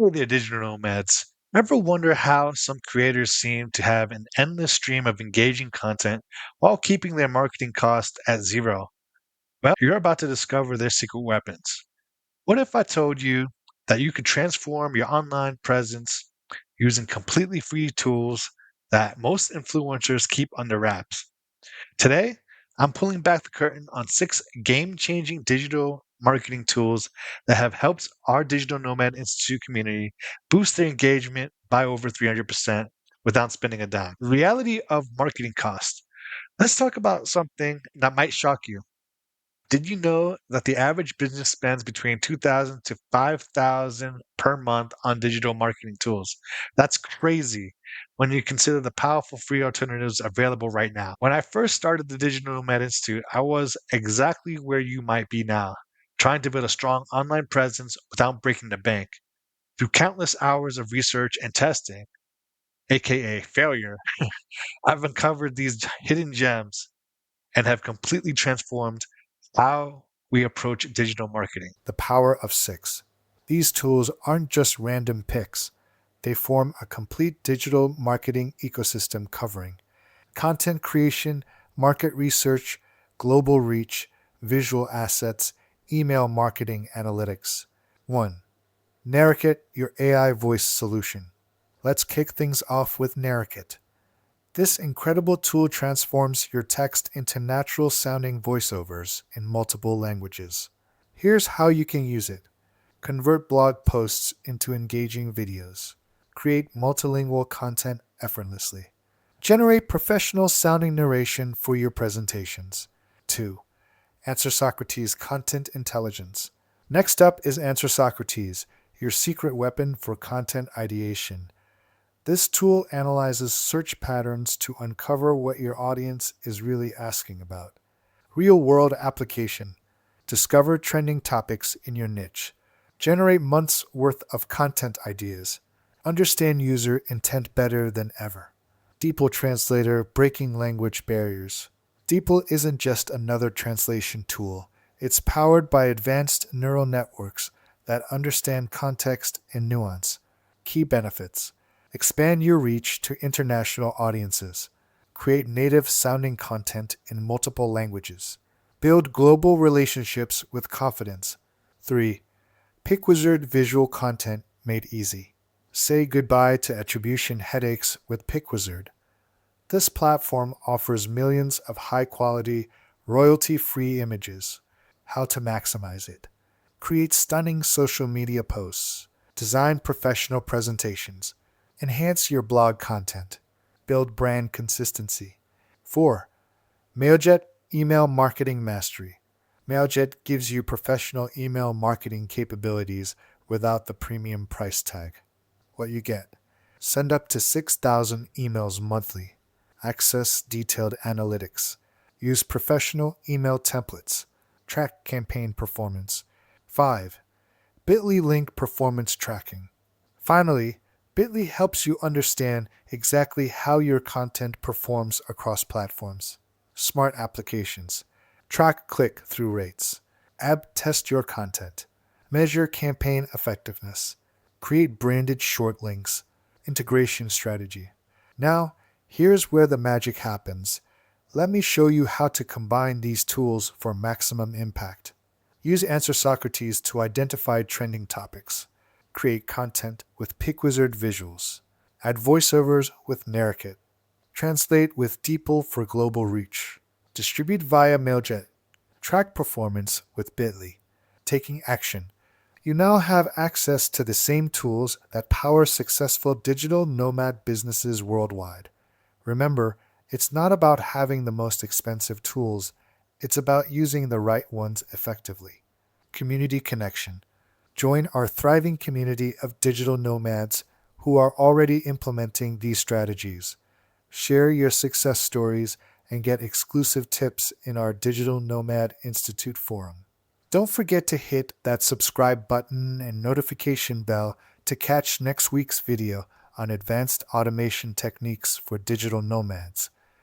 Hey there, digital nomads. Ever wonder how some creators seem to have an endless stream of engaging content while keeping their marketing costs at zero? Well, you're about to discover their secret weapons. What if I told you that you could transform your online presence using completely free tools that most influencers keep under wraps? Today, I'm pulling back the curtain on 6 game-changing digital marketing tools that have helped our Digital Nomad Institute community boost their engagement by over 300% without spending a dime. The reality of marketing costs. Let's talk about something that might shock you. Did you know that the average business spends between 2,000 to 5,000 per month on digital marketing tools? That's crazy when you consider the powerful free alternatives available right now. When I first started the Digital Nomad Institute, I was exactly where you might be now, trying to build a strong online presence without breaking the bank. Through countless hours of research and testing, aka failure, I've uncovered these hidden gems and have completely transformed how we approach digital marketing. The power of six. These tools aren't just random picks, they form a complete digital marketing ecosystem covering content creation, market research, global reach, visual assets, email marketing analytics. 1. Naroket, your AI voice solution. Let's kick things off with Naroket. This incredible tool transforms your text into natural sounding voiceovers in multiple languages. Here's how you can use it. Convert blog posts into engaging videos. Create multilingual content effortlessly. Generate professional sounding narration for your presentations. 2. Answer Socrates Content Intelligence. Next up is Answer Socrates, your secret weapon for content ideation. This tool analyzes search patterns to uncover what your audience is really asking about. Real world application. Discover trending topics in your niche. Generate months' worth of content ideas. Understand user intent better than ever. DeepL Translator Breaking Language Barriers. DeepL isn't just another translation tool, it's powered by advanced neural networks that understand context and nuance. Key benefits: expand your reach to international audiences, create native sounding content in multiple languages, build global relationships with confidence. 3. Pickwizard Visual Content Made Easy. Say goodbye to attribution headaches with Pickwizard. This platform offers millions of high quality, royalty free images. How to maximize it. Create stunning social media posts. Design professional presentations. Enhance your blog content. Build brand consistency. 4. Mailjet Email Marketing Mastery. Mailjet gives you professional email marketing capabilities without the premium price tag. What you get: send up to 6,000 emails monthly. Access detailed analytics. Use professional email templates. Track campaign performance. 5. Bitly link performance tracking. Finally, Bitly helps you understand exactly how your content performs across platforms. Smart applications. Track click through rates. Test your content. Measure campaign effectiveness. Create branded short links. Integration strategy. Now, here's where the magic happens. Let me show you how to combine these tools for maximum impact. Use Answer Socrates to identify trending topics. Create content with Pickwizard visuals. Add voiceovers with Narroket. Translate with DeepL for global reach. Distribute via Mailjet. Track performance with Bitly. Taking action. You now have access to the same tools that power successful digital nomad businesses worldwide. Remember, it's not about having the most expensive tools, it's about using the right ones effectively. Community connection. Join our thriving community of digital nomads who are already implementing these strategies. Share your success stories and get exclusive tips in our Digital Nomad Institute forum. Don't forget to hit that subscribe button and notification bell to catch next week's video on advanced automation techniques for digital nomads.